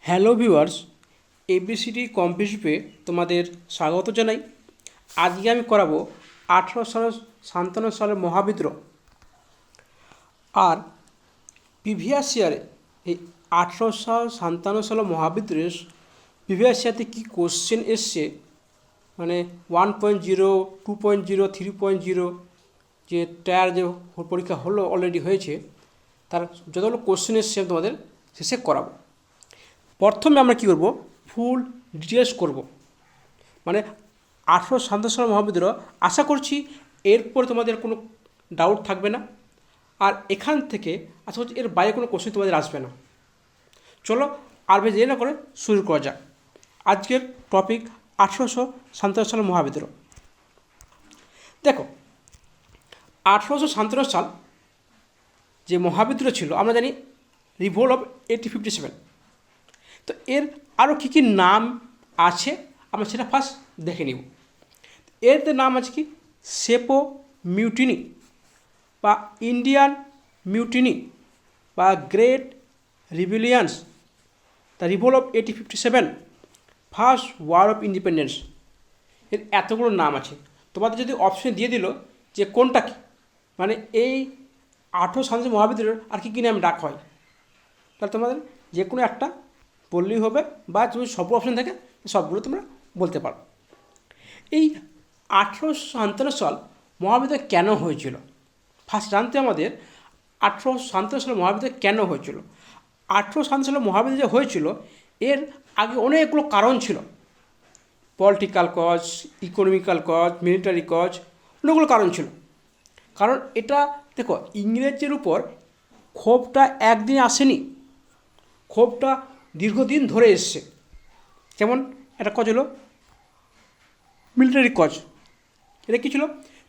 Hello viewers, ABCD কম্পিটিশনে তোমাদের স্বাগত জানাই। আজকে আমি করাবো 1857 সালের মহাবিদ্রোহ। আর প্রিভিয়াস ইয়ারে এই 1857 সালের মহাবিদ্রোহের প্রিভিয়াস ইয়ারতে কী কোশ্চেন এসছে, মানে 1.0, 2.0, 3.0 যে টায়ার যে পরীক্ষা হলো অলরেডি হয়েছে, তার যতগুলো কোশ্চেন এসছে তোমাদের শেষে করাবো। প্রথমে আমরা কী করব, ফুল ডিটেলস করব, মানে 1857 সালের মহাবিদ্রোহ। আশা করছি এরপর তোমাদের কোনো ডাউট থাকবে না, আর এখান থেকে আশা করছি এর বাইরে কোনো কোশ্চেন তোমাদের আসবে না। চলো আর বেশি দেরি না করে শুরু করা যাক। আজকের টপিক 1857 সালের মহাবিদ্রোহ। দেখো, 1857 সাল যে মহাবিদ্রোহ ছিল, আমরা জানি রিভোল্ট অফ 1857। তো এর আরও কী কী নাম আছে আমরা সেটা ফার্স্ট দেখে নিব। এর নাম আছে কি, সেপো মিউটিনি বা ইন্ডিয়ান মিউটিনি বা great rebellions, the revolt of 1857, first war of independence. এর এতগুলো নাম আছে। তোমাদের যদি অপশন দিয়ে দিল যে কোনটা কী, মানে এই 1857 মহাবিদ্রোহের আর কী কী নাম ডাক হয়, তাহলে তোমাদের যে কোনো একটা বললেই হবে, বা তুমি সব অপশন থাকে সবগুলো তোমরা বলতে পারো। এই 1857 সাল মহাবিদ্রোহ কেন হয়েছিল, ফার্স্ট জানতে আমাদের 1857 সালে মহাবিদ্রোহ কেন হয়েছিল। 1857 সালে মহাবিদ্রোহ হয়েছিল, এর আগে অনেকগুলো কারণ ছিল। Political cause, economical cause, military cause, অনেকগুলো কারণ ছিল। কারণ এটা দেখো, ইংরেজের উপর ক্ষোভটা একদিন আসেনি, ক্ষোভটা দীর্ঘদিন ধরে এসছে। যেমন একটা কজ হলো মিলিটারি কজ। এটা কী ছিল,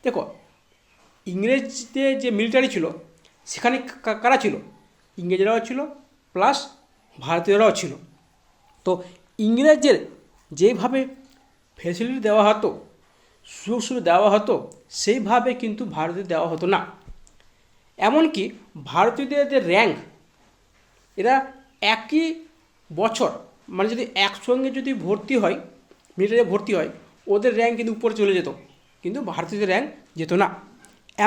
দেখো ইংরেজদের যে মিলিটারি ছিল সেখানে কারা ছিল, ইংরেজরাও ছিল প্লাস ভারতীয়রাও ছিল। তো ইংরেজদের যেভাবে ফেসিলিটি দেওয়া হতো, সুযোগ সুবিধা দেওয়া হতো, সেইভাবে কিন্তু ভারতীয় দেওয়া হতো না। এমনকি ভারতীয়দের যে র্যাঙ্ক, এরা একই বছর, মানে যদি একসঙ্গে যদি ভর্তি হয়, মিলিটারি ভর্তি হয়, ওদের র্যাঙ্ক কিন্তু উপরে চলে যেত, কিন্তু ভারতীয়দের র্যাঙ্ক যেত না।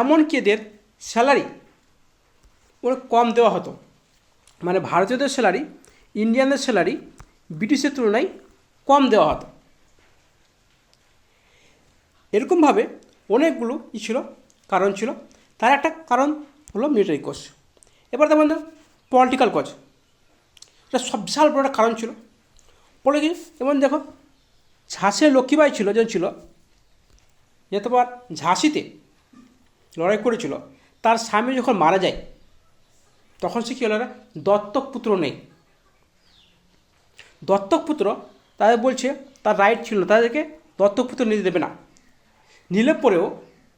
এমনকি এদের স্যালারি ওরা কম দেওয়া হতো, মানে ভারতীয়দের স্যালারি, ইন্ডিয়ানদের স্যালারি ব্রিটিশের তুলনায় কম দেওয়া হতো। এরকমভাবে অনেকগুলো ছিল, কারণ ছিল। তার একটা কারণ হলো মিলিটারি কজ। এবার তেমন পলিটিক্যাল কজ, এটা সব বিশাল বড় একটা কারণ ছিল। বলে কি, যেমন দেখো ঝাঁসির লক্ষ্মীবাই ছিল, যে ছিল যে তোমার ঝাঁসিতে লড়াই করেছিল, তার স্বামী যখন মারা যায় তখন সে কী হলো, না দত্তক পুত্র নেই। দত্তক পুত্র তাদের বলছে তার রাইট ছিল না, তাদেরকে দত্তক পুত্র নিতে দেবে না। নিলে পরেও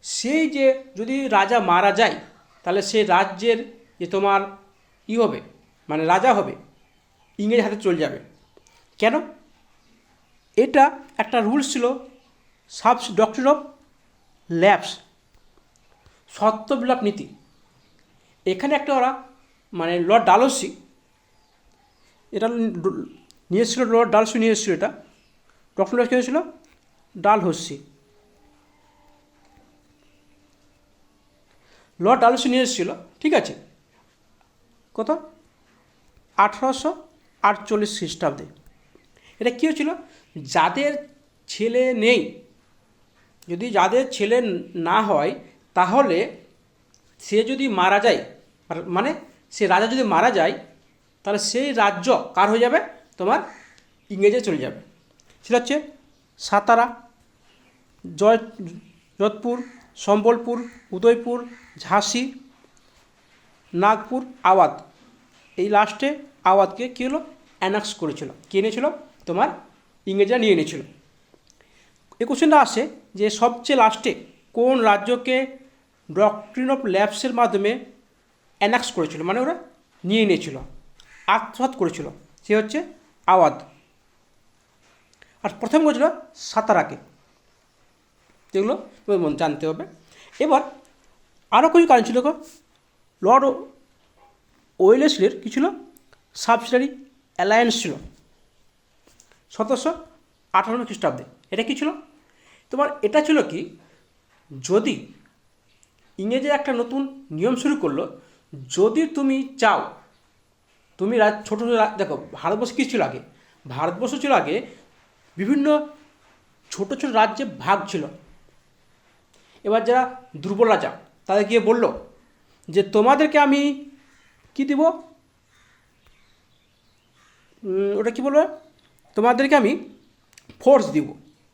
সেই যে যদি রাজা মারা যায়, তাহলে সেই রাজ্যের যে তোমার ই হবে, মানে রাজা হবে, ইংরেজ হাতে চলে যাবে। কেন? এটা একটা রুলস ছিল, ডক্ট্রিন অফ ল্যাপস, সত্যবিলাপ নীতি। এখানে একটা ওরা মানে লর্ড ডালহৌসি এটা নিয়ে এসেছিল, লর্ড ডালহৌসি নিয়ে এসেছিল এটা। ডক্টর কী হয়েছিল, ডালহৌসি, লর্ড ডালহৌসি নিয়ে এসেছিল, ঠিক আছে। কত, 1848 খ্রিস্টাব্দে। এটা কী হয়েছিল, যাদের ছেলে নেই, যদি যাদের ছেলে না হয়, তাহলে সে যদি মারা যায়, মানে সে রাজা যদি মারা যায়, তাহলে সেই রাজ্য কার হয়ে যাবে, তোমার ইংরেজে চলে যাবে। সেটা হচ্ছে সাতারা, যোধপুর, সম্বলপুর, উদয়পুর, ঝাঁসি, নাগপুর, আওয়াধ। এই লাস্টে আওয়াধকে কী হলো, অ্যানাক্স করেছিল। কে নিয়েছিল, তোমার ইংরেজরা নিয়ে নিয়েছিল। এই কোশ্চেনটা আসে যে সবচেয়ে লাস্টে কোন রাজ্যকে ডক্ট্রিন অফ ল্যাপসের মাধ্যমে অ্যানাক্স করেছিল, মানে ওরা নিয়ে নিয়েছিল, আত্মসাৎ করেছিল, সে হচ্ছে আওয়াধ। আর প্রথম করেছিল সাতারাকে। যেগুলো জানতে হবে। এবার আরও কিছু কারণ ছিল, লর্ড ওয়েলেসলির কী ছিল, সাবসিডারি অ্যালায়েন্স ছিল 1758 খ্রিস্টাব্দে। এটা কি ছিল তোমার? এটা ছিল কি, যদি ইংরেজের একটা নতুন নিয়ম শুরু করলো, যদি তুমি চাও, তুমি ছোটো দেখো ভারতবর্ষ কী ছিল আগে, ভারতবর্ষ ছিল আগে বিভিন্ন ছোট ছোট রাজ্যে ভাগ ছিল। এবার যারা দুর্বল রাজা তাদের গিয়ে বলল যে তোমাদেরকে আমি কি দিব, ওটা কি বলবো, তোমাদেরকে আমি ফোর্স দিব,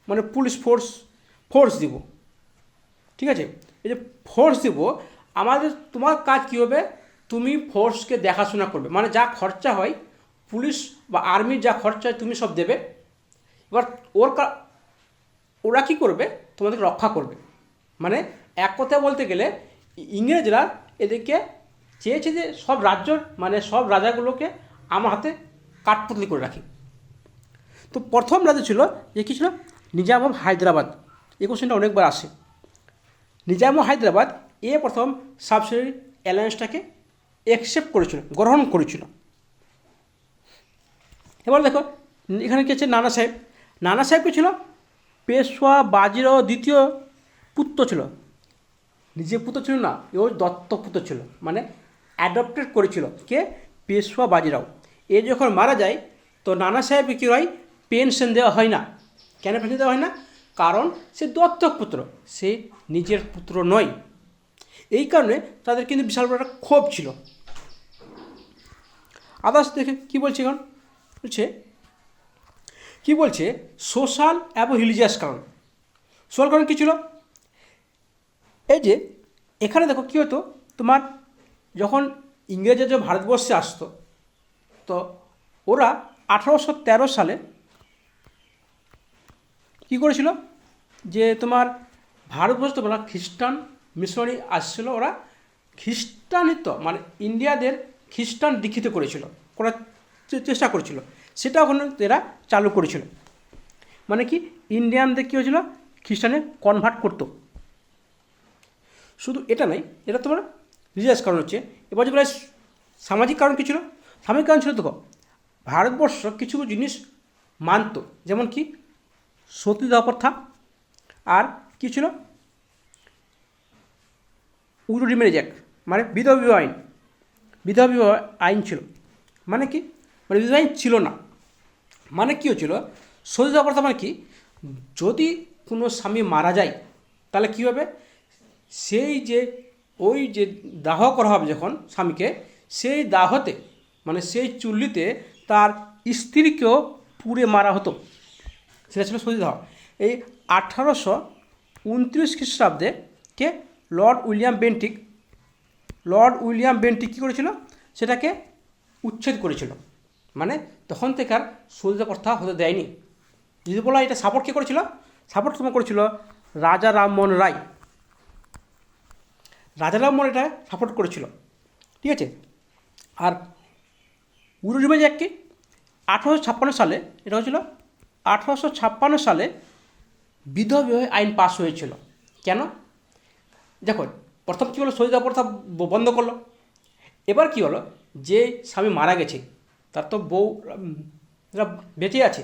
মানে পুলিশ ফোর্স দিব, ঠিক আছে? এই যে ফোর্স দিব, তোমার কাজ কী হবে, তুমি ফোর্সকে দেখাশোনা করবে, মানে যা খরচা হয় পুলিশ বা আর্মির যা খরচা হয় তুমি সব দেবে। এবার ওরা কী করবে, তোমাদেরকে রক্ষা করবে। মানে এক কথায় বলতে গেলে ইংরেজরা এদেরকে চেয়েছে যে সব রাজ্য, মানে সব রাজাগুলোকে আমার হাতে কাঠপুতলি করে রাখি। তো প্রথম রাজা ছিল যে কী ছিল, নিজাম অফ হায়দ্রাবাদ। এই কোশ্চেনটা অনেকবার আসে। নিজাম অফ হায়দ্রাবাদ প্রথম সাবসিডিয়ারি অ্যালায়েন্সটাকে অ্যাকসেপ্ট করেছিল, গ্রহণ করেছিল। এবার দেখো এখানে কি আছে, নানা সাহেব। নানা সাহেব কি ছিল, পেশোয়া বাজিরাও দ্বিতীয় পুত্র ছিল। নিজের পুত্র ছিল না, ও দত্তপুত্র ছিল, মানে অ্যাডপ্টেড করেছিল কে, পেশোয়া বাজিরাও। যখন মারা যায় তো নানা সাহেবকে কী হয়, পেনশন দেওয়া হয় না। কেন পেনশন দেওয়া হয় না? কারণ সে দত্তক পুত্র, সে নিজের পুত্র নয়। এই কারণে তাদের কিন্তু বিশাল বড় একটা ক্ষোভ ছিল। আদার্স দেখে কী বলছে এখন, কী বলছে, সোশ্যাল এবং রিলিজিয়াস কারণ। সোশ্যাল কারণ কী ছিল, এই যে এখানে দেখো কী হতো, তোমার যখন ইংরেজরা যে ভারতবর্ষে আসতো, তো ওরা 1813 সালে কী করেছিল, যে তোমার ভারতবর্ষ তোমরা খ্রিস্টান মিশনারি আসছিল, ওরা খ্রিস্টানিত্ব মানে ইন্ডিয়াদের খ্রিস্টান দীক্ষিত করার চেষ্টা করেছিল। সেটা ওখানে এরা চালু করেছিল। মানে কি, ইন্ডিয়ানদের কী হয়েছিল, খ্রিস্টানে কনভার্ট করতো। শুধু এটা নয়, এটা তোমার রিলিজিয়াস কারণ হচ্ছে। এবার যে সামাজিক কারণ কী ছিল, সামাজিক কারণ ছিল, দেখো ভারতবর্ষ কিছু জিনিস মানত, যেমন কি সতীদাহ প্রথা, আর কী ছিল, উইডো রিম্যারেজ অ্যাক্ট, মানে বিধবা বিবাহ আইন। বিধবা বিবাহ আইন ছিল, মানে কি, মানে বিধবা আইন ছিল না। মানে কী হচ্ছিল, সতীদাহ প্রথা মানে কি, যদি কোনো স্বামী মারা যায় তাহলে কী হবে, সেই যে ওই যে দাহ করা হবে যখন স্বামীকে, সেই দাহতে মানে সেই চুল্লিতে তার স্ত্রীকেও পুড়ে মারা হতো, সেটা ছিল সতীদাহ। এই 1829 খ্রিস্টাব্দে কে লর্ড উইলিয়াম বেন্টিক কী করেছিল, সেটাকে উচ্ছেদ করেছিল। মানে তখন থেকে আর সতীদাহ প্রথা হতে দেয়নি। যদি বলা এটা সাপোর্ট কে করেছিল, সাপোর্ট তোমার করেছিল রাজা রামমোহন রায়। রাজা রামমোহন এটা সাপোর্ট করেছিল, ঠিক আছে। আর উইডো রিম্যারেজ অ্যাক্ট কি, 1856 সালে এটা হয়েছিল। 1856 সালে বিধবা বিবাহ আইন পাস হয়েছিল। কেন, দেখো প্রথম কী হলো, সতীদাহ প্রথা বন্ধ করলো। এবার কী হলো, যে স্বামী মারা গেছে তার তো বউ বেঁচে আছে,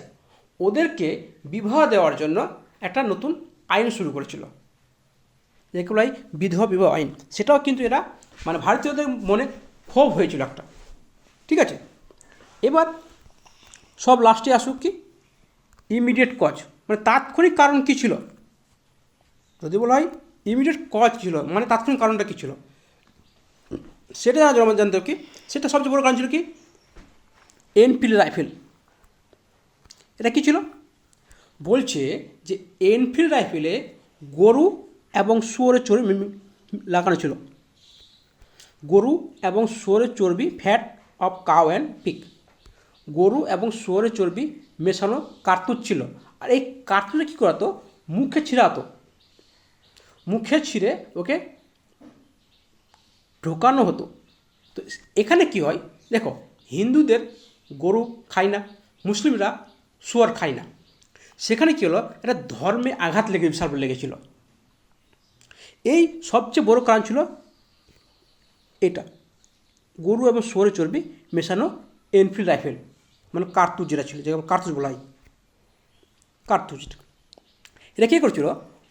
ওদেরকে বিবাহ দেওয়ার জন্য একটা নতুন আইন শুরু করেছিল, যেগুলোই বিধবা বিবাহ আইন। সেটাও কিন্তু এরা মানে ভারতীয়দের মনে ক্ষোভ হয়েছিল একটা, ঠিক আছে। এবার সব লাস্টে আসুক কি, ইমিডিয়েট কজ, মানে তাৎক্ষণিক কারণ কী ছিল। যদি বলা হয় ইমিডিয়েট কজ ছিল, মানে তাৎক্ষণিক কারণটা কী ছিল, সেটা জানতে কি, সেটা সবচেয়ে বড় কারণ ছিল কি, এনফিল্ড রাইফেল। এটা কী ছিল, বলছে যে এনফিল্ড রাইফেলে গরু এবং শুয়োরের চর্বি লাগানো ছিল। গরু এবং শুয়োরের চর্বি, fat of cow and pig, গরু এবং শুয়োরের চর্বি মেশানো কার্তুজ ছিল। আর এই কার্তুজে কী করাতো, মুখে ছিঁড়াতো, মুখে ছিঁড়ে ওকে ঢোকানো হতো। তো এখানে কি হয় দেখো, হিন্দুদের গরু খায় না, মুসলিমরা শুয়োর খায় না। সেখানে কী হলো, এটা ধর্মে আঘাত বিশাল লেগেছিল। এই সবচেয়ে বড় কারণ ছিল এটা, গরু এবং শুয়োরের চর্বি মেশানো এনফিল্ড রাইফেল, মানে কার্তুজ যেটা ছিল, যেটা কার্তুজ বলা হয়, কার্তুজ। এটা কী করছিল,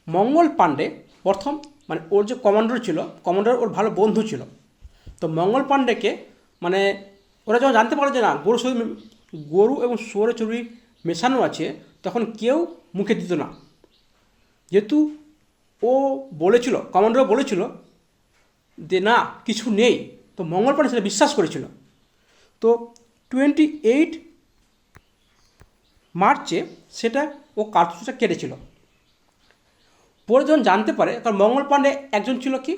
মঙ্গল পাণ্ডে প্রথম, মানে ওর যে কমান্ডার ছিল, কমান্ডার ওর ভালো বন্ধু ছিল। তো মঙ্গল পাণ্ডেকে মানে ওরা যখন জানতে পারলো যে না গরু এবং শুয়োরের চর্বি মেশানো আছে, তখন কেউ মুখে দিত না। যেহেতু ও বলেছিল, কমান্ডারও বলেছিল যে না কিছু নেই, তো মঙ্গল পাণ্ডে সেটা বিশ্বাস করেছিল। তো 28 মার্চে সেটা ও কার্তুজটা কেটেছিল। পরে যখন জানতে পারে, কারণ মঙ্গল পাণ্ডে একজন ছিল কি,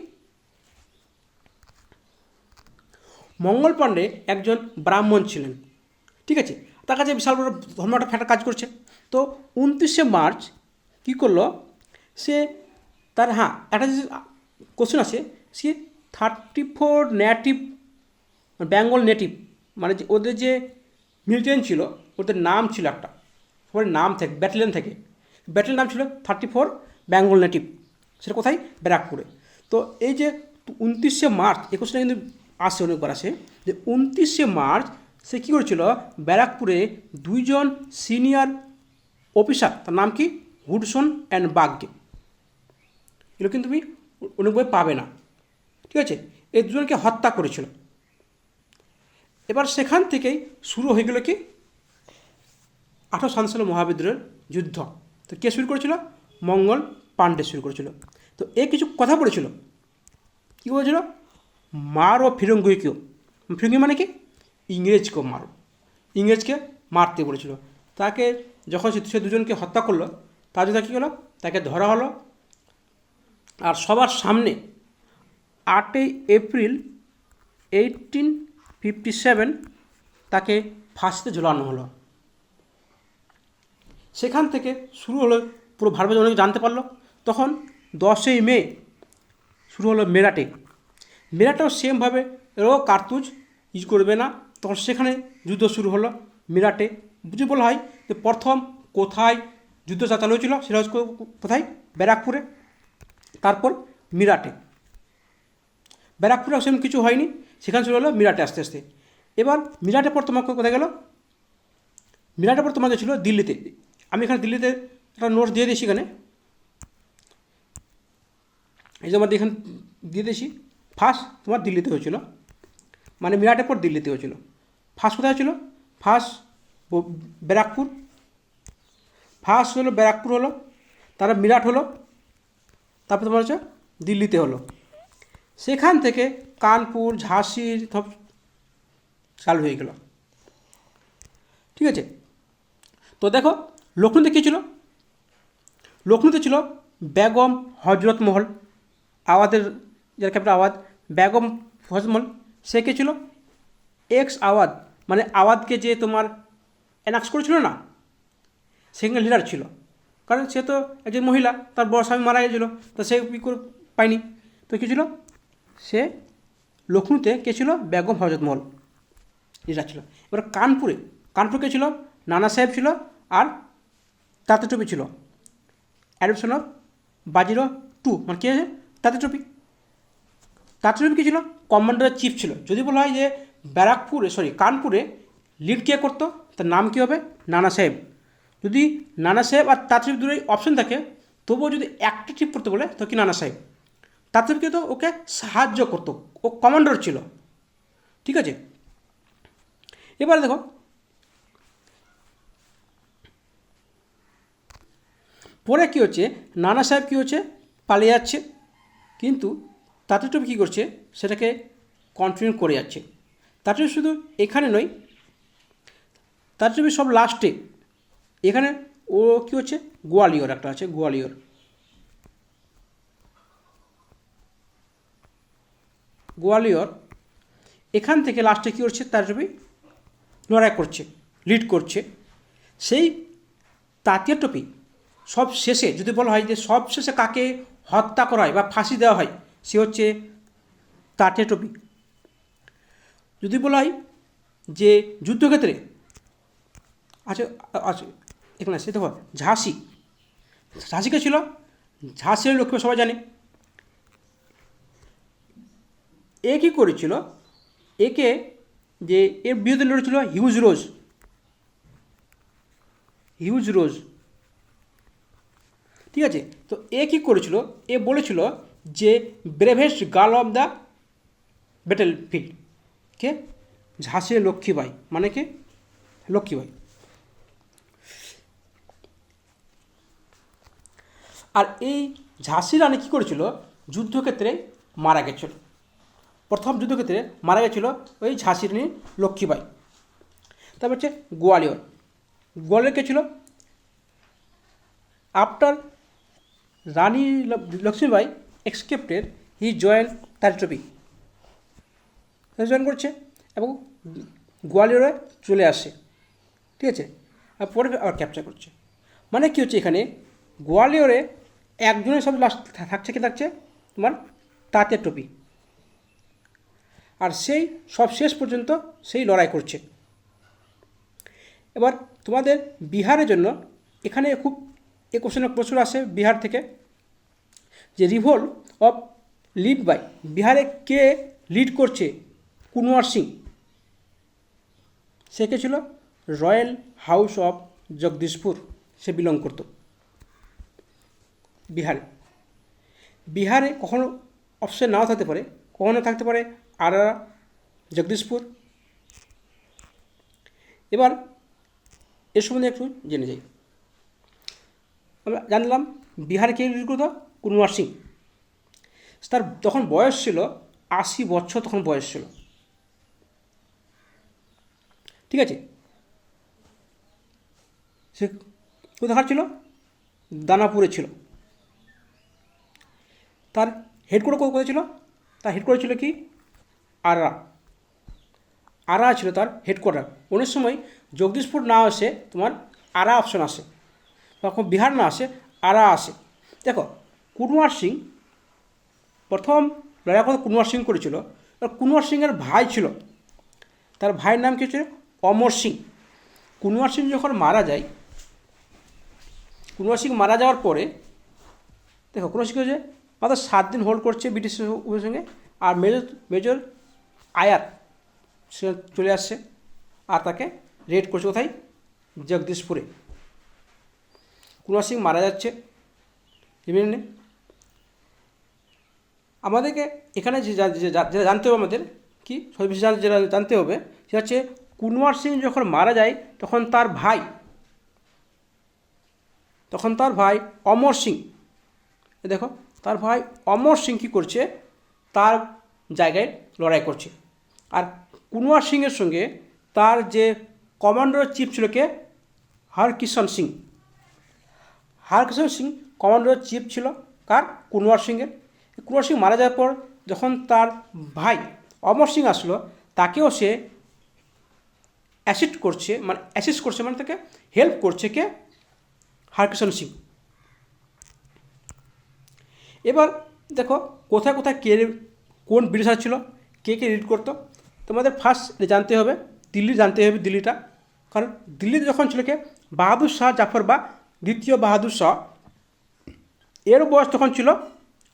মঙ্গল পাণ্ডে একজন ব্রাহ্মণ ছিলেন, ঠিক আছে, তার কাছে বিশাল বড় ধর্মটা ফ্যাটা কাজ করছে। তো 29শে মার্চ কী করলো সে, তার একটা যে কোশ্চেন আছে, সে 34 নেটিভ, বেঙ্গল নেটিভ, মানে যে ওদের যে মিলিটেন্ট ছিল, ওদের নাম ছিল একটা, সবার নাম থাকে ব্যাটালিয়ন থেকে, ব্যাটালিয়ন নাম ছিল 34 বেঙ্গল নেটিভ। সেটা কোথায়, ব্যারাকপুরে। তো এই যে 29শে মার্চ, এই কোশ্চেনটা কিন্তু আসে, অনেকবার আসে, যে 29শে মার্চ সে কী করেছিল, ব্যারাকপুরে দুইজন সিনিয়র অফিসার, তার নাম কি, হুডসন অ্যান্ড বাগগে, এগুলো কিন্তু তুমি অনেক বই পাবে না, ঠিক আছে, এই দুজনকে হত্যা করেছিল। এবার সেখান থেকেই শুরু হয়ে গেল কি 1857 সালে মহাবিদ্রোহের যুদ্ধ। তো কে শুরু করেছিল, মঙ্গল পাণ্ডে শুরু করেছিল। তো এ কিছু কথা বলেছিল, কী বলেছিল, মারো ফিরঙ্গিকেও, ফিরঙ্গি মানে কি, ইংরেজকেও মারো, ইংরেজকে মারতে বলেছিল। তাকে যখন সে দুজনকে হত্যা করলো, তার জন্য কী হলো, তাকে ধরা হলো, আর সবার সামনে 8 এপ্রিল 1857 তাকে ফাঁসিতে ঝোলানো হলো। সেখান থেকে শুরু হলো, পুরো ভারতবর্ষে অনেকে জানতে পারলো। তখন 10ই মে শুরু হলো মেরাটে। মেরাটেও সেমভাবে এরাও কার্তুজ ইউজ করবে না, তখন সেখানে যুদ্ধ শুরু হলো মেরাটে। বুঝে বলা হয় যে প্রথম কোথায় যুদ্ধ চালানো হয়েছিল, সেটা হচ্ছে কোথায়, ব্যারাকপুরে, তারপর মিরাটে। ব্যারাকপুরে সেরকম কিছু হয়নি, সেখানে শুরু হলো মিরাটে আস্তে আস্তে। এবার মিরাটের পর তোমাকে কোথায় গেল, মিরাটের পর তোমাকে ছিল দিল্লিতে। আমি এখানে দিল্লিতে একটা নোটস দিয়ে দিয়েছি, এখানে এই যে আমার এখানে দিয়ে দিয়েছি। ফার্স্ট তোমার দিল্লিতে হয়েছিল, মানে মিরাটের পর দিল্লিতে হয়েছিল। ফার্স্ট কোথায় হয়েছিল, ফার্স্ট ব্যারাকপুর, ফার্স্ট হলো ব্যারাকপুর হলো, তারপর মিরাট হলো, তারপর তোমার হচ্ছে দিল্লিতে হলো। সেখান থেকে কানপুর, ঝাঁসি সব চালু হয়ে গেল, ঠিক আছে। তো দেখো লখনৌতে কী ছিল, লখনৌতে ছিল বেগম হজরত মহল, আওয়াদের যার ক্যাপিটাল আওয়াদ, বেগম হজরত মহল। সে কে ছিল, এক্স আওয়াদ, মানে আওয়াদকে যে তোমার অ্যানাক্স করেছিল না, সেখানে লিডার ছিল। কারণ সে তো একজন মহিলা, তার বড় স্বামী মারা গেছিলো, তো সে কী করে পায়নি। তো কী ছিল, সে লখনৌতে কে ছিল, বেগম হজরত মহল লিডার ছিল। এবার কানপুরে, কানপুর কে ছিল, নানা সাহেব ছিল, আর তাঁতের টুপি ছিল, অ্যাডপশন অফ বাজিরো টু, মানে কে আছে, তাঁতের টুপি। তাঁতের টুপি কী ছিল, কমান্ডার চিফ ছিল। যদি বলা হয় যে কানপুরে লিড কে করতো, তার নাম কী হবে, নানা সাহেব। যদি নানা সাহেব আর তাঁতের টুপি দুটোই অপশন থাকে, তবুও যদি একটা চিফ করতে বলে তো কি নানা সাহেব। তাঁতের টুপি তো ওকে সাহায্য করতো, ও কমান্ডার ছিল, ঠিক আছে। এবারে দেখো পরে কী হচ্ছে, নানা সাহেব কী হচ্ছে, পালিয়ে যাচ্ছে, কিন্তু তাঁতের টুপি কী করছে, সেটাকে কন্টিনিউ করে যাচ্ছে। তাঁতের টুপি শুধু এখানে নয়, তাঁতের টুপি সব লাস্টে এখানে ও কী হচ্ছে, গোয়ালিয়র একটা আছে, গোয়ালিয়র, গোয়ালিয়র এখান থেকে লাস্টে কী করছে, তাঁতের টুপি লড়াই করছে, লিড করছে। সেই তাঁতের টুপি সব শেষে যদি বলা হয় যে সব শেষে কাকে হত্যা করা হয় বা ফাঁসি দেওয়া হয়, সে হচ্ছে তাঁতের টুপি। যদি বলা হয় যে যুদ্ধক্ষেত্রে আচ্ছা আচ্ছা এখানে সে দেখো ঝাঁসি, ঝাঁসিকে ছিল, ঝাঁসির লক্ষ্মী সবাই জানে। এ কী করেছিল, একে যে এর বিরুদ্ধে লড়েছিল হিউজ রোজ, হিউজ রোজ। ঠিক আছে, তো এ কী করেছিল, এ বলেছিল যে bravest girl of the battlefield, কে? ঝাঁসির লক্ষ্মীবাই, মানে কে? লক্ষ্মীবাই। আর এই ঝাঁসি রানী কী করেছিল, যুদ্ধক্ষেত্রে মারা গেছিল। প্রথম যুদ্ধক্ষেত্রে মারা গেছিল ওই ঝাঁসি রানী লক্ষ্মীবাই। তারপর হচ্ছে গোয়ালিয়র। গোয়ালিয়র কে ছিল? After Rani Lakshmibai escaped, he join তার ট্রপি, জয়েন করছে এবং গোয়ালিয়রে চলে আসে। ঠিক আছে, আর পরে আবার ক্যাপচার করছে। মানে কী হচ্ছে, এখানে গোয়ালিয়রে একজনের সব লাস্ট থাকছে, কি থাকছে? তোমার তাঁতের টুপি। আর সেই সব শেষ পর্যন্ত সেই লড়াই করছে। এবার তোমাদের বিহারের জন্য এখানে খুব এ কোশ্চেনের প্রশ্ন আসে বিহার থেকে, যে রিভোল্ট অফ লিড বাই, বিহারে কে লিড করছে? কুনওয়ার সিং। সে কে ছিল? Royal house of Jagdishpur say belong করত বিহারে। বিহারে কখনো অপশন নাও থাকতে পারে, কখনো থাকতে পারে আরা, জগদীশপুর। এবার এর সম্বন্ধে একটু জেনে যাই। আমরা জানলাম বিহারে কে লিড করতো? কুনওয়ার সিং। তার তখন বয়স ছিল 80 বছর, তখন বয়স ছিল। ঠিক আছে, সে কোথাকার ছিল? দানাপুরে ছিল। তার হেডকোয়ার্টার কোথায় ছিল? তার হেডকোয়ার্টার ছিল কি? আরা। আরা ছিল তার হেডকোয়ার্টার। অনেক সময় জগদীশপুর না আসে, তোমার আরা অপশন আসে, তখন বিহার না আসে, আরা আসে। দেখো, কুনওয়ার সিং প্রথম লড়াই কথা কুনওয়ার সিং করেছিল। কুনওয়ার সিংয়ের ভাই ছিল, তার ভাইয়ের নাম কী হচ্ছে? অমর সিং। কুনওয়ার সিং যখন মারা যায়, কুনওয়ার সিং মারা যাওয়ার পরে দেখো কুনওয়ার সিং হচ্ছে মাত্র 7 দিন হোল্ড করছে ব্রিটিশের সঙ্গে। আর মেজর আয়ার সে চলে আসছে আর তাকে রেড করছে কোথায়? জগদীশপুরে। কুনওয়ার সিং মারা যাচ্ছে। এমনি আমাদেরকে এখানে যেটা জানতে হবে, আমাদের কি সর্বশেষ যেটা জানতে হবে সেটা হচ্ছে কুনওয়ার সিং যখন মারা যায় তখন তার ভাই অমর সিং, দেখো তার ভাই অমর সিং কী করছে? তার জায়গায় লড়াই করছে। আর কুনওয়ার সিংয়ের সঙ্গে তার যে কমান্ডার চিফ ছিল কে? হরকিষণ সিং। হরকিষণ সিং কমান্ডার চিফ ছিল কার? কুনওয়ার সিংয়ের। কুনওয়ার সিং মারা যাওয়ার পর যখন তার ভাই অমর সিং আসলো, তাকেও সে অ্যাসিস্ট করছে, মানে তাকে হেল্প করছে কে? হরকিষণ সিং। এবার দেখো কোথায় কোথায় কে কোন ব্রিটিশার ছিল, কে কে লিড করতো। তোমাদের ফার্স্ট জানতে হবে দিল্লি, জানতে হবে দিল্লিটা। কারণ দিল্লিতে যখন ছিল কে? বাহাদুর শাহ জাফর বা দ্বিতীয় বাহাদুর শাহ, এর বয়স তখন ছিল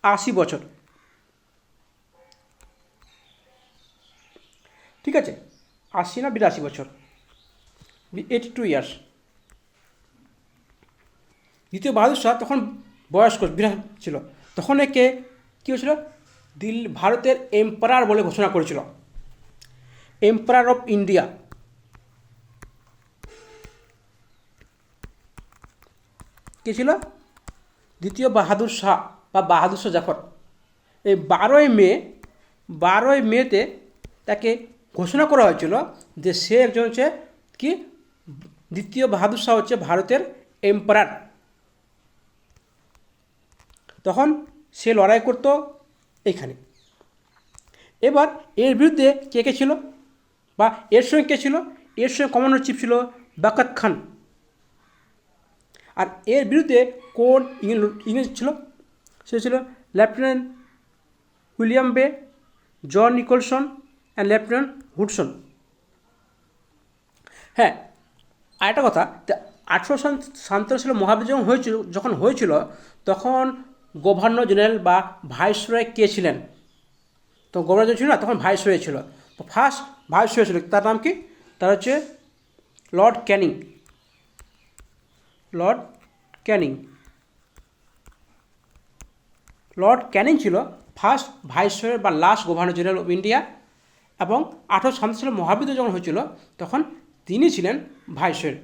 80 বছর। ঠিক আছে, 80 না 82 বছর, 82 ইয়ার্স। দ্বিতীয় বাহাদুর শাহ তখন বয়স্ক বিরাট ছিল। তখন একে কী হয়েছিল? ভারতের এম্পারার বলে ঘোষণা করেছিল, এম্পারার অফ ইন্ডিয়া। কে ছিল? দ্বিতীয় বাহাদুর শাহ বা বাহাদুর শাহ জাফর। এই 12ই মেতে তাকে ঘোষণা করা হয়েছিল যে সে একজন হচ্ছে কি? দ্বিতীয় বাহাদুর শাহ হচ্ছে ভারতের এম্পারার। তখন সে লড়াই করতো এইখানে। এবার এর বিরুদ্ধে কে কে ছিল বা এর সঙ্গে কে ছিল? এর সঙ্গে কমান্ডার চিফ ছিল বাকত খান। আর এর বিরুদ্ধে কোন ইংরেজ ছিল? সে ছিল লেফটেন্যান্ট উইলিয়াম বে, জন নিকলসন অ্যান্ড লেফটেন্যান্ট হুডসন। হ্যাঁ, আরেকটা কথা, 1857 সালে মহাবিদ্রোহ যখন হয়েছিল তখন গভর্নর জেনারেল বা ভাইসরয় কে ছিলেন? তো গভর্নর ছিল না, তখন ভাইসরয় ছিল। তো ফার্স্ট ভাইসরয় ছিল, তার নাম কি? তার হচ্ছে Lord Canning. Lord Canning. Lord Canning ছিল ফার্স্ট ভাইসরয় বা last governor general of India, এবং 1857 সালে মহাবিদ্রোহ যখন হয়েছিল তখন তিনি ছিলেন ভাইসরয়।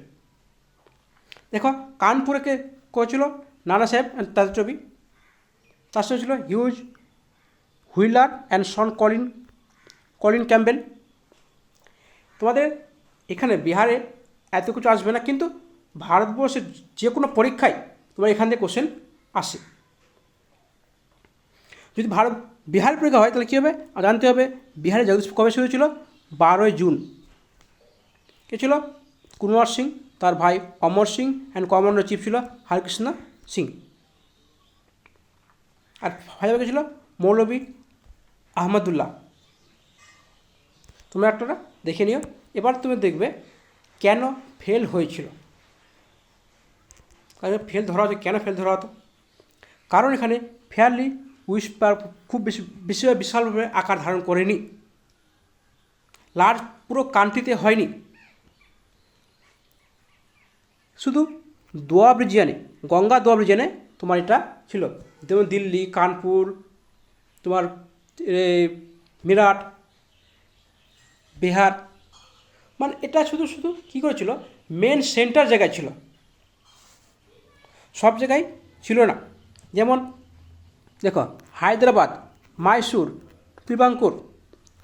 দেখো কানপুরে কে করেছিল? নানা সাহেব অ্যান্ড তাজ ছবি। তার সঙ্গে ছিল Hugh Wheeler and Sean Colin Campbell. তোমাদের এখানে বিহারে এত কিছু আসবে না, কিন্তু ভারতবর্ষের যে কোনো পরীক্ষায় তোমার এখান থেকে কোশ্চেন আসে। যদি বিহারের পরীক্ষা হয় তাহলে কী হবে জানতে হবে, বিহারে জগদীশ কবে শুরু হয়েছিল? 12ই জুন। কে ছিল? কুনওয়ার সিং, তার ভাই Amar Singh, and commander chief ছিল হরকৃষ্ণ সিং। আর ফাইভে ছিল মৌলভী আহমদুল্লাহ। তোমরা একটা দেখে নিও। এবার তুমি দেখবে কেন ফেল হয়েছিল। ফেল ধরা হতো, কেন ফেল ধরা হতো? কারণ এখানে ফেয়ারলি উইসপার খুব বিশালভাবে আকার ধারণ করেনি, লার্জ পুরো কান্ট্রিতে হয়নি, শুধু দোয়াব রিজিয়ানে, গঙ্গা দোয়াব রিজিয়ানে তোমার এটা ছিল। যেমন দিল্লি, কানপুর, তোমার মিরাট, বিহার, মানে এটা শুধু কী করেছিল, মেন সেন্টার জায়গায় ছিল, সব জায়গায় ছিল না। যেমন দেখো হায়দ্রাবাদ, মাইসুর, ত্রিবাঙ্কুর,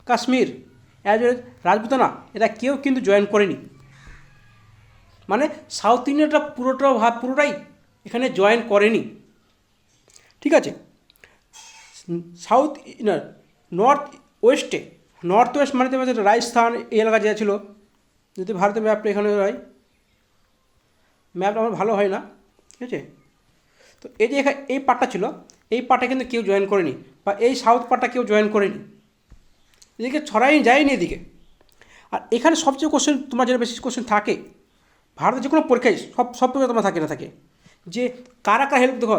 কাশ্মীর, রাজপুতানা, এরা কেউ কিন্তু জয়েন করেনি। মানে সাউথ ইন্ডিয়াটা পুরোটাই এখানে জয়েন করেনি। ঠিক আছে, নর্থ ওয়েস্ট মানে রাজস্থান এই এলাকা যা ছিল, যদি ভারতের ম্যাপটা এখানে হয়, ম্যাপটা আমার ভালো হয় না, ঠিক আছে। তো এই যে এই পার্টটা ছিল, এই পার্টটা কিন্তু কেউ জয়েন করেনি, বা এই সাউথ পার্টটা কেউ জয়েন করেনি, এদিকে ছড়াই যায়নি এদিকে। আর এখানে সবচেয়ে কোশ্চেন তোমার যেটা বেশি কোশ্চেন থাকে ভারতের যে কোনো পরীক্ষায়, সব পরীক্ষা তোমার থাকে যে কারা হেল্প। দেখো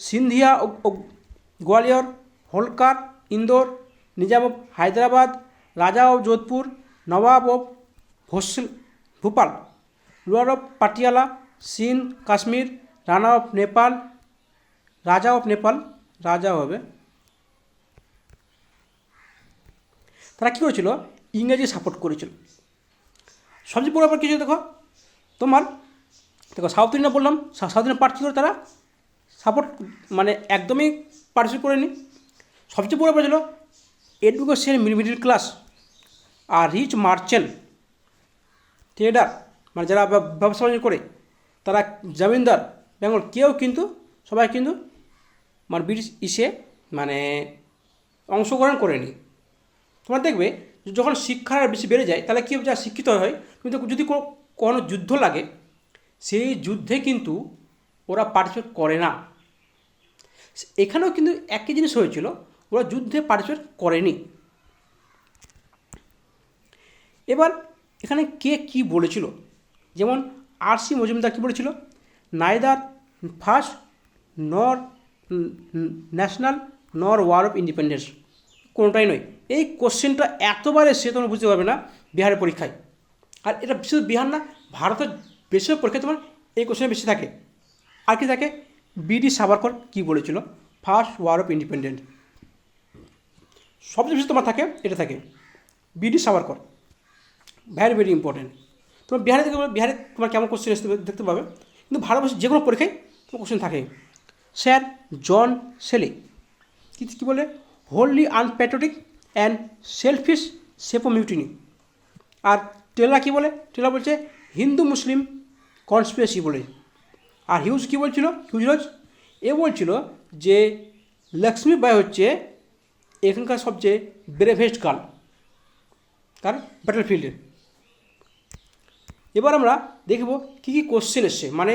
সিন্ধিয়া ও গোয়ালিয়র, হোলকার ইন্দোর, নিজাম অফ হায়দ্রাবাদ, রাজা of Jodhpur, Nawab of Bhopal, Lord of Patiala, Sindh, Kashmir, রাজা হবে, তারা কী করেছিল? ইংরেজি সাপোর্ট করেছিল। সবচেয়ে বড় ব্যাপার কিছু দেখো সাউথ ইন্ডিয়া বললাম, সাউথ ইন্ডিয়ান পার্ট কী করে তারা সাপোর্ট, মানে একদমই পার্টিসিপেট করেনি। সবচেয়ে বড় ব্যাপার ছিল এডুকেশন মিডল ক্লাস আর রিচ মার্চেন্ট ট্রেডার, মানে যারা ব্যবসা বাণিজ্য করে, তারা জমিনদার, বেঙ্গল, সবাই কিন্তু মানে ব্রিটিশ মানে অংশগ্রহণ করেনি। তোমরা দেখবে যখন শিক্ষার বেশি বেড়ে যায় তাহলে কী যা শিক্ষিত হয়, কিন্তু যদি কোনো যুদ্ধ লাগে সেই যুদ্ধে কিন্তু ওরা পার্টিসিপেট করে না। এখানেও কিন্তু একই জিনিস হয়েছিল, ওরা যুদ্ধে পার্টিসিপেট করেনি। এবার এখানে কে কী বলেছিল, যেমন R.C. মজুমদার কী বলেছিল? নাইদার ফার্স্ট নর ন্যাশনাল নর ওয়ার অফ ইন্ডিপেন্ডেন্স, কোনোটাই নয়। এই কোশ্চেনটা এতবার এসে তোমরা বুঝতে পারবে না বিহারের পরীক্ষায়। আর এটা বিশেষ বিহার না, ভারতের বেশিরভাগ পরীক্ষায় তোমার এই কোশ্চেন বেশি থাকে। আর কি থাকে? B.D. সাভারকর কী বলেছিল? First war of independence. সবচেয়ে বেশি তোমার এটা থাকে B.D. Savarkar, very important. তোমার বিহারে তোমার কেমন কোশ্চেন দেখতে পাবে, কিন্তু ভারতবর্ষের যে কোনো পরীক্ষায় তোমার কোশ্চেন থাকে। স্যার জন শেলে কী বলে? Wholly unpatriotic and selfish sepoy of mutiny. আর টেলর কী বলে? টেলর বলছে হিন্দু মুসলিম কনস্পিরেসি বলে। আর হিউজ কী বলছিল? হিউজ বলছিল যে লক্ষ্মীবাই হচ্ছে এখানকার সবচেয়ে ব্রেভেস্ট গার্ল তার ব্যাটেলফিল্ডে। এবার আমরা দেখব কী কী কোশ্চেন এসছে, মানে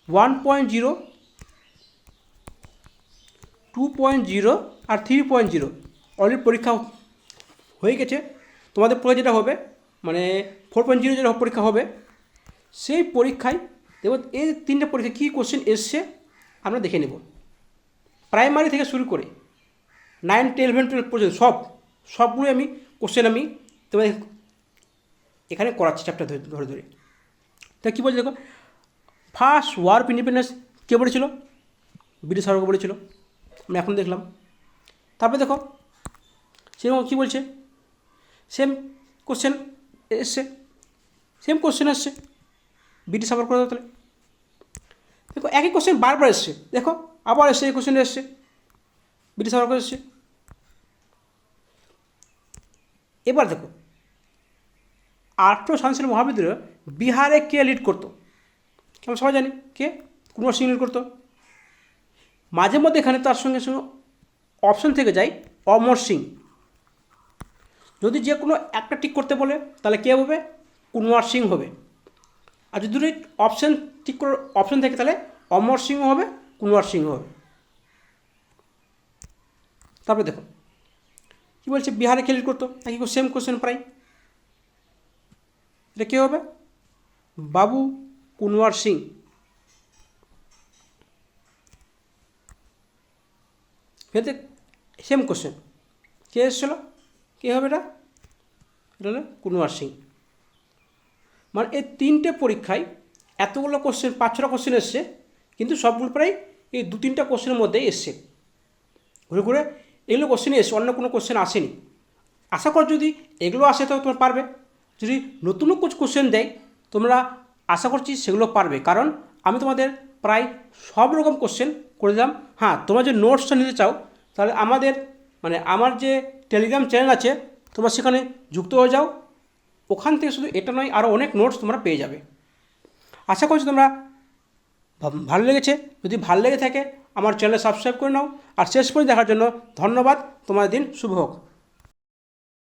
1.0, 2.0 আর 3.0 অলরেডি পরীক্ষা হয়ে গেছে। তোমাদের পরে যেটা হবে মানে 4.0 যেটা পরীক্ষা হবে, সেই পরীক্ষায় দেখব এই 3টে পরীক্ষা কী কোশ্চেন এসছে আমরা দেখে নেব। প্রাইমারি থেকে শুরু করে 9, 10, 11, 12 পর্যন্ত সবগুলোই আমি কোশ্চেন তোমাদের এখানে করাচ্ছি চ্যাপ্টার ধরে। তা কী বলছে দেখো, ফার্স্ট ওয়ার অফ ইন্ডিপেন্ডেন্স কে বলেছিল? ব্রিটিশ সরকার বলেছিল, আমি এখন দেখলাম। তারপরে দেখো সেরকম কী বলছে, সেম কোশ্চেন এসছে, সেম কোশ্চেন আসছে ব্রিটিশ সরকার করে তাহলে দেখো একই কোশ্চেন বারবার এসছে, দেখো আবার এসছে, এই কোশ্চেন এসছে, ব্রিটিশ সরকার এসছে। এবার দেখো 1847 মহাবিদ্রোহ বিহারে কে লিড করতো? আমরা সবাই জানি কে, কুনওয়ার সিং লিড করতো। মাঝে মধ্যে এখানে তার সঙ্গে সঙ্গে অপশন থেকে যায় অমর সিং। যদি যে কোনো একটা টিক করতে বলে তাহলে কে হবে? কুনওয়ার সিং হবে। আর যদি দুটো অপশান ঠিক করে অপশান থাকে তাহলে অমর সিংহ হবে, কুনওয়ার সিংহ হবে। তারপরে দেখো কী বলছে, বিহারে কে লিড করতো, নাকি সেম কোশ্চেন প্রায়। এটা কে হবে? বাবু কুনওয়ার সিং। ফেরতে সেম কোশ্চেন কে এসেছিলো, কে হবে এটা? এটা হলো কুনওয়ার সিং। মানে এই তিনটে পরীক্ষায় এতগুলো কোশ্চেন, 5-6টা কোশ্চেন এসছে, কিন্তু সবগুলো প্রায় এই 2-3টা কোশ্চেনের মধ্যেই এসছে। ঘুরে ঘুরে এগুলো কোশ্চেনই এসছে, অন্য কোনো কোশ্চেন আসেনি। আশা কর যদি এগুলো আসে তো তোমরা পারবে, যদি নতুনও কিছু কোশ্চেন দেয় তোমরা আশা করছি সেগুলো পারবে, কারণ আমি তোমাদের প্রায় সব রকম কোশ্চেন করে দিলাম। হ্যাঁ, তোমরা যে নোটসটা নিতে চাও তাহলে আমাদের মানে আমার যে টেলিগ্রাম চ্যানেল আছে তোমরা সেখানে যুক্ত হয়ে যাও, ওখান থেকে শুধু এটা নয় আরও অনেক নোটস তোমরা পেয়ে যাবে। আশা করছি তোমরা ভালো লেগেছে। যদি ভালো লেগে থাকে আমার চ্যানেল সাবস্ক্রাইব করে নাও। আর শেষ পর্যন্ত দেখার জন্য ধন্যবাদ। তোমার দিন শুভ হোক।